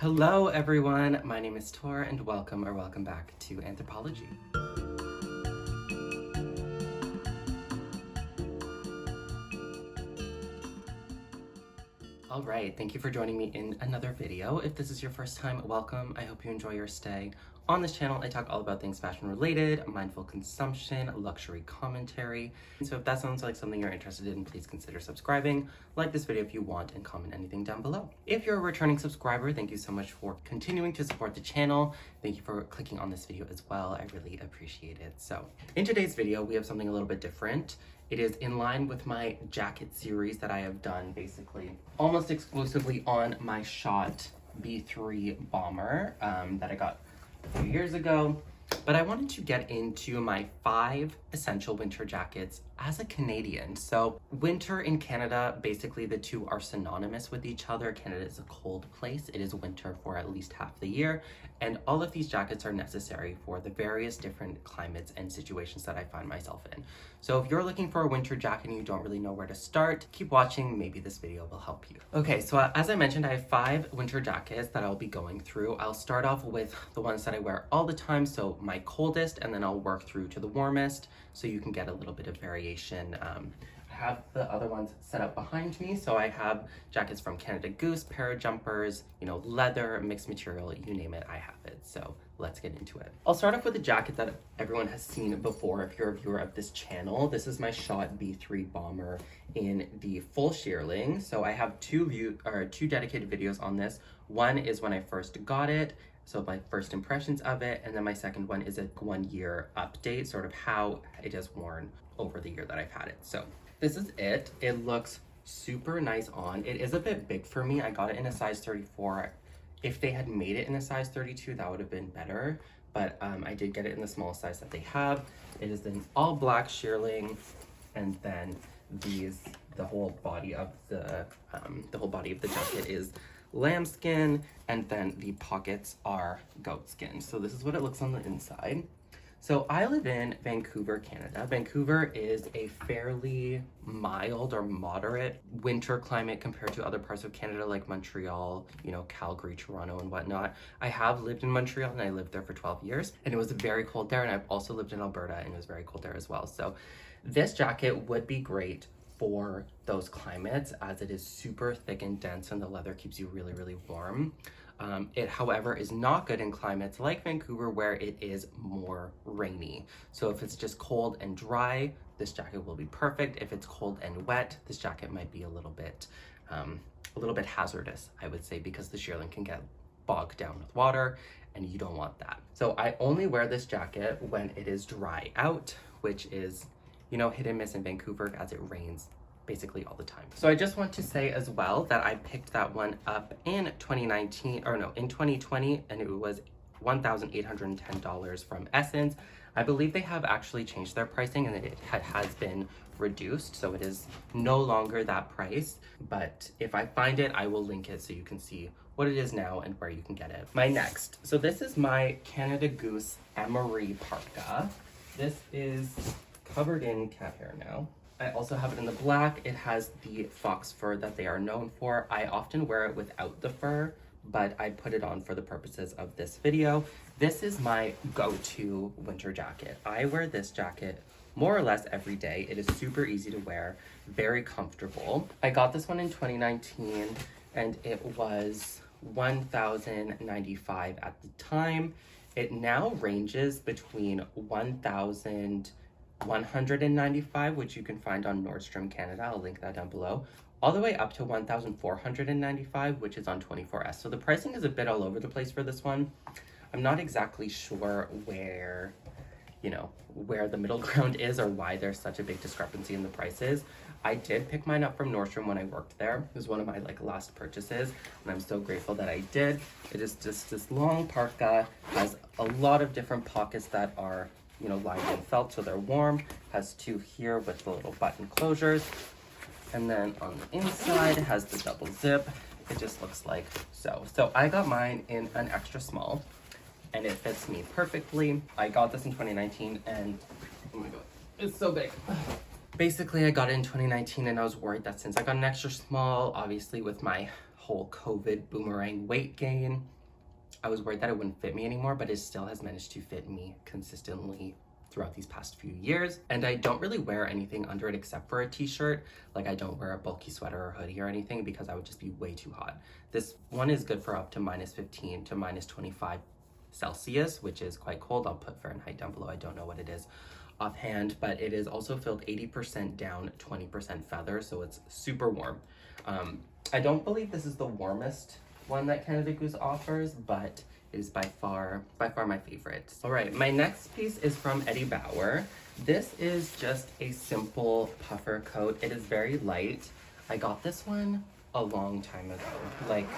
Hello everyone, my name is Thor and welcome back to Anthropology. Alright, thank you for joining me in another video. If this is your first time, welcome. I hope you enjoy your stay. On this channel, I talk all about things fashion related, mindful consumption, luxury commentary. So if that sounds like something you're interested in, please consider subscribing, like this video if you want, and comment anything down below. If you're a returning subscriber, thank you so much for continuing to support the channel. Thank you for clicking on this video as well. I really appreciate it. So in today's video, we have something a little bit different. It is in line with my jacket series that I have done basically almost exclusively on my Schott B3 bomber that I got a few years ago. But I wanted to get into my 5 essential winter jackets as a Canadian. So winter in Canada, basically the two are synonymous with each other. Canada is a cold place. It is winter for at least half the year. And all of these jackets are necessary for the various different climates and situations that I find myself in. So if you're looking for a winter jacket and you don't really know where to start, keep watching. Maybe this video will help you. Okay, so as I mentioned, I have 5 winter jackets that I'll be going through. I'll start off with the ones that I wear all the time, so my coldest, and then I'll work through to the warmest so you can get a little bit of variation. I have the other ones set up behind me. So I have jackets from Canada Goose, Parajumpers, leather, mixed material, you name it, I have it. So let's get into it. I'll start off with a jacket that everyone has seen before if you're a viewer of this channel. This is my Schott B3 bomber in the full shearling. So I have two dedicated videos on this. One is when I first got it, so my first impressions of it, and then my second one is a 1-year update, sort of how it has worn over the year that I've had it. So this is it. It looks super nice on. It is a bit big for me. I got it in a size 34. If they had made it in a size 32, that would have been better. But I did get it in the smallest size that they have. It is an all black shearling, and then the whole body of the jacket is lambskin, and then the pockets are goat skin. So this is what it looks on the inside. So I live in Vancouver, Canada. Vancouver is a fairly mild or moderate winter climate compared to other parts of Canada like Montreal, Calgary, Toronto, and whatnot. I have lived in Montreal and I lived there for 12 years, and it was very cold there, and I've also lived in Alberta and it was very cold there as well. So this jacket would be great for those climates as it is super thick and dense and the leather keeps you really, really warm. It, however, is not good in climates like Vancouver where it is more rainy. So if it's just cold and dry, this jacket will be perfect. If it's cold and wet, this jacket might be a little bit hazardous, I would say, because the shearling can get bogged down with water and you don't want that. So I only wear this jacket when it is dry out, which is, hit and miss in Vancouver as it rains basically all the time. So I just want to say as well that I picked that one up in 2020, and it was $1,810 from Essence. I believe they have actually changed their pricing and it has been reduced, so it is no longer that price. But if I find it, I will link it so you can see what it is now and where you can get it. My next, so this is my Canada Goose EMORY PARKA. This is covered in cat hair now. I also have it in the black. It has the fox fur that they are known for. I often wear it without the fur, but I put it on for the purposes of this video. This is my go-to winter jacket. I wear this jacket more or less every day. It is super easy to wear, very comfortable. I got this one in 2019 and it was $1,095 at the time. It now ranges between $1,195, which you can find on Nordstrom Canada. I'll link that down below, all the way up to $1,495, which is on 24S. So the pricing is a bit all over the place for this one. I'm not exactly sure where the middle ground is or why there's such a big discrepancy in the prices. I did pick mine up from Nordstrom when I worked there. It was one of my last purchases, and I'm so grateful that I did. It is just this long parka, has a lot of different pockets that are lined in felt, so they're warm. Has 2 here with the little button closures, and then on the inside it has the double zip. It just looks like so. So I got mine in an extra small, and it fits me perfectly. I got this in 2019, and oh my god, it's so big. Basically, I got it in 2019, and I was worried that since I got an extra small, obviously with my whole COVID boomerang weight gain, I was worried that it wouldn't fit me anymore, but it still has managed to fit me consistently throughout these past few years. And I don't really wear anything under it except for a t-shirt. Like I don't wear a bulky sweater or hoodie or anything because I would just be way too hot. This one is good for up to -15 to -25 Celsius, which is quite cold. I'll put Fahrenheit down below. I don't know what it is offhand, but it is also filled 80% down, 20% feather, so it's super warm. I don't believe this is the warmest one that Canada Goose offers, but it is by far my favorite. All right, my next piece is from Bauer. This is just a simple puffer coat. It is very light. I got this one a long time ago, like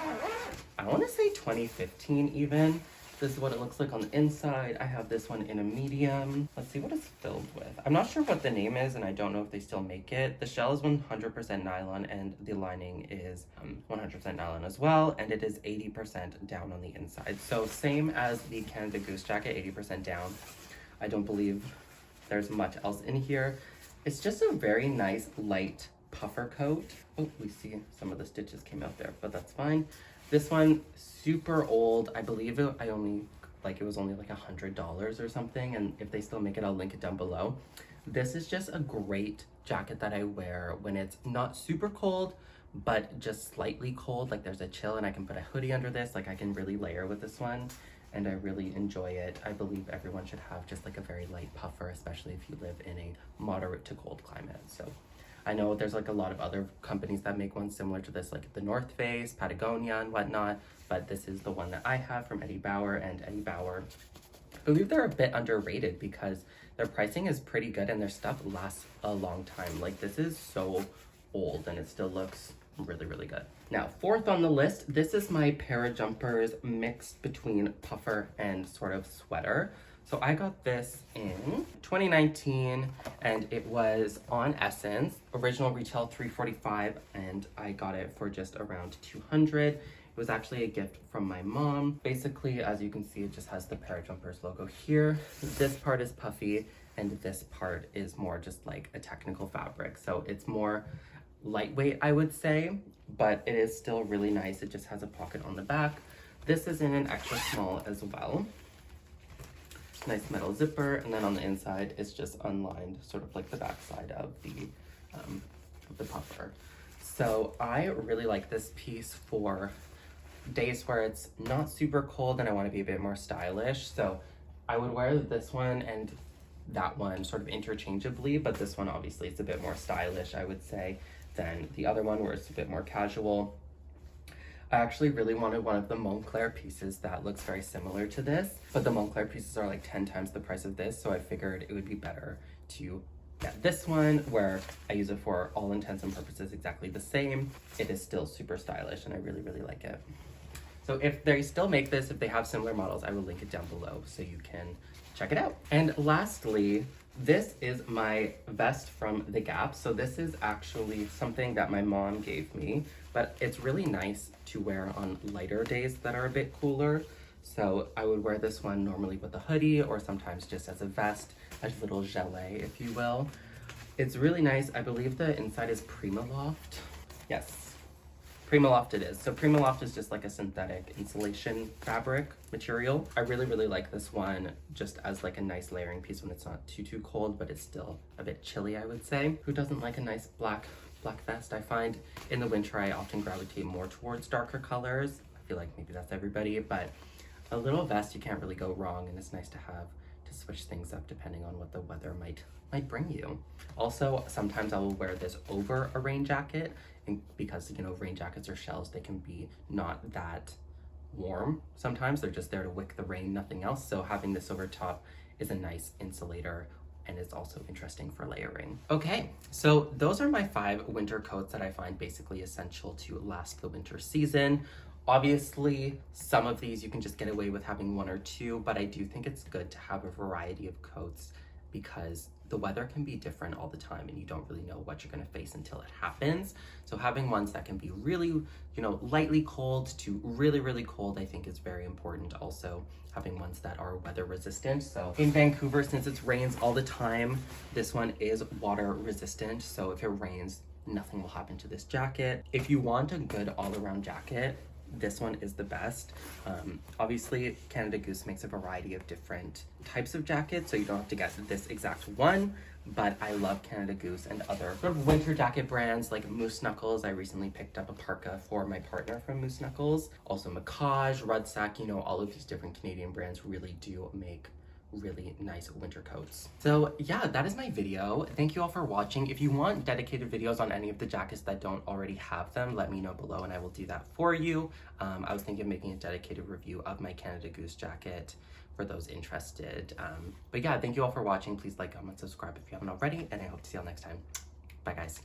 I want to say 2015 even. This is what it looks like on the inside. I have this one in a medium. Let's see what it's filled with. I'm not sure what the name is, and I don't know if they still make it. The shell is 100% nylon, and the lining is 100% nylon as well, and it is 80% down on the inside. So same as the Canada Goose jacket, 80% down. I don't believe there's much else in here. It's just a very nice light puffer coat. Oh, we see some of the stitches came out there, but that's fine. This one, super old. I believe it was only like $100 or something, and if they still make it, I'll link it down below. This is just a great jacket that I wear when it's not super cold, but just slightly cold, like there's a chill, and I can put a hoodie under this. Like I can really layer with this one, and I really enjoy it. I believe everyone should have just like a very light puffer, especially if you live in a moderate to cold climate. So I know there's like a lot of other companies that make ones similar to this, like the North Face, Patagonia, and whatnot, but this is the one that I have from Bauer, and Bauer, I believe they're a bit underrated because their pricing is pretty good and their stuff lasts a long time. Like this is so old and it still looks really, really good. Now, fourth on the list, this is my Parajumpers mixed between puffer and sort of sweater. So I got this in 2019 and it was on Essence. Original retail $345 and I got it for just around $200. It was actually a gift from my mom. Basically, as you can see, it just has the Parajumpers logo here. This part is puffy and this part is more just like a technical fabric. So it's more lightweight, I would say, but it is still really nice. It just has a pocket on the back. This is in an extra small as well. Nice metal zipper, and then on the inside it's just unlined, sort of like the back side of the puffer. So I really like this piece for days where it's not super cold and I want to be a bit more stylish. So I would wear this one and that one sort of interchangeably, but this one obviously it's a bit more stylish, I would say, than the other one where it's a bit more casual. I actually really wanted one of the Montclair pieces that looks very similar to this, but the Montclair pieces are like 10 times the price of this, so I figured it would be better to get this one where I use it for all intents and purposes exactly the same. It is still super stylish and I really, really like it. So if they still make this, if they have similar models, I will link it down below so you can check it out. And lastly, this is my vest from The Gap. So this is actually something that my mom gave me, but it's really nice to wear on lighter days that are a bit cooler. So I would wear this one normally with a hoodie or sometimes just as a vest, a little gilet, if you will. It's really nice. I believe the inside is PrimaLoft. Yes, PrimaLoft it is. So PrimaLoft is just like a synthetic insulation fabric material. I really, really like this one just as like a nice layering piece when it's not too cold, but it's still a bit chilly, I would say. Who doesn't like a nice black vest? I find in the winter I often gravitate more towards darker colors. I feel like maybe that's everybody, but a little vest you can't really go wrong, and it's nice to have to switch things up depending on what the weather might bring you. Also, sometimes I will wear this over a rain jacket, and because, you know, rain jackets or shells, they can be not that warm. Sometimes they're just there to wick the rain, nothing else. So having this over top is a nice insulator, and it's also interesting for layering. Okay, so those are my 5 winter coats that I find basically essential to last the winter season. Obviously, some of these you can just get away with having 1 or 2, but I do think it's good to have a variety of coats because the weather can be different all the time and you don't really know what you're gonna face until it happens. So having ones that can be really, you know, lightly cold to really, really cold, I think is very important. Also, having ones that are weather resistant. So in Vancouver, since it rains all the time, this one is water resistant. So if it rains, nothing will happen to this jacket. If you want a good all-around jacket, this one is the best. Obviously, Canada Goose makes a variety of different types of jackets, so you don't have to get this exact one, but I love Canada Goose and other sort of winter jacket brands like Moose Knuckles. I recently picked up a parka for my partner from Moose Knuckles. Also Macaj, Rudsack, you know, all of these different Canadian brands really do make really nice winter coats. So yeah, that is my video. Thank you all for watching. If you want dedicated videos on any of the jackets that don't already have them, let me know below and I will do that for you. I was thinking of making a dedicated review of my Canada Goose jacket for those interested. But yeah, thank you all for watching. Please like, comment, subscribe if you haven't already, and I hope to see you all next time. Bye guys.